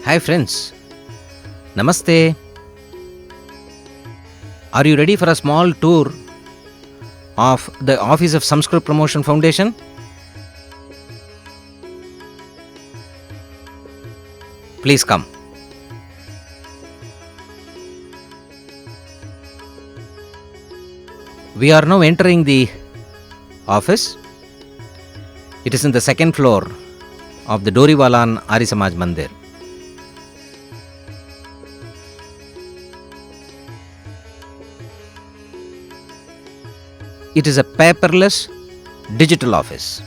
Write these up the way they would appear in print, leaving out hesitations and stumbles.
Hi friends, Namaste. Are you ready for a small tour of the office of Samskrit Promotion Foundation? Please come. We are now entering the office. It is in the second floor of the Doriwalan Ari Samaj Mandir. It is a paperless digital office.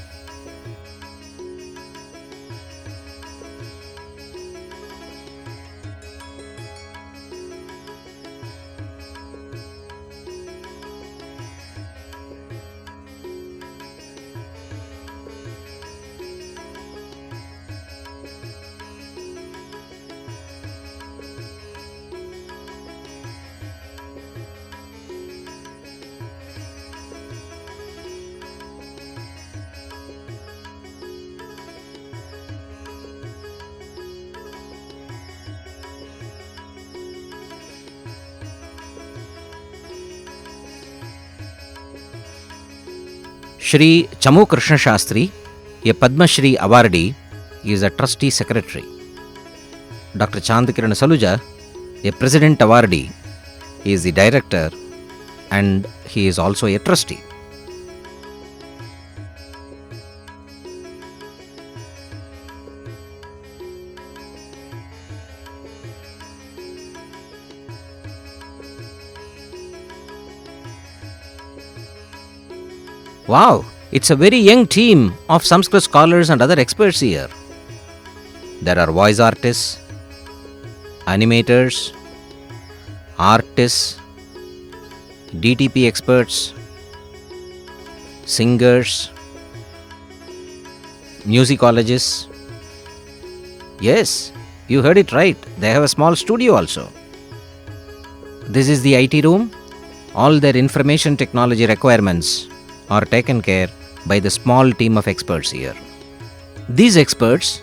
Shri Chamu Krishna Shastri, a Padma Shri awardee, is a trustee secretary. Dr. Chandakiran Saluja, a president awardee, is the director and he is also a trustee. Wow, it's a very young team of Sanskrit scholars and other experts here. There are voice artists, animators, artists, DTP experts, singers, musicologists. Yes, you heard it right. They have a small studio also. This is the IT room. All their information technology requirements are taken care by the small team of experts here. These experts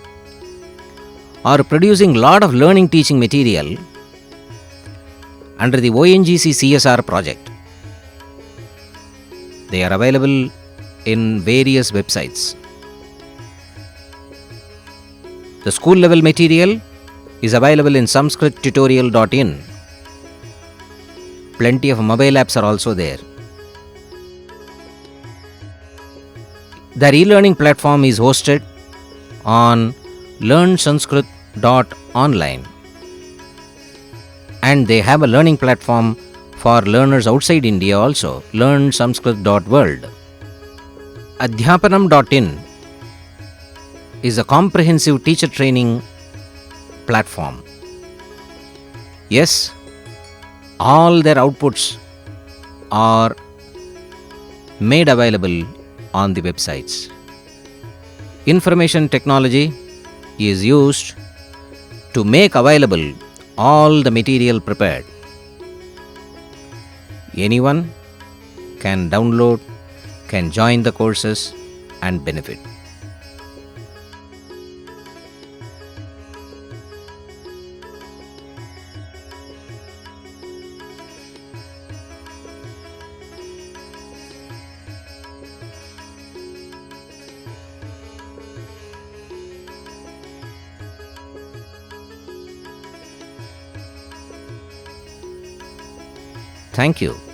are producing lot of learning teaching material under the ONGC CSR project. They are available in various websites. The school level material is available in samskrittutorial.in. Plenty of mobile apps are also there. Their e-learning platform is hosted on learnsanskrit.online and they have a learning platform for learners outside India also, learnsanskrit.world. Adhyapanam.in is a comprehensive teacher training platform. Yes, all their outputs are made available on the websites. Information technology is used to make available all the material prepared. Anyone can download, can join the courses and benefit. Thank you.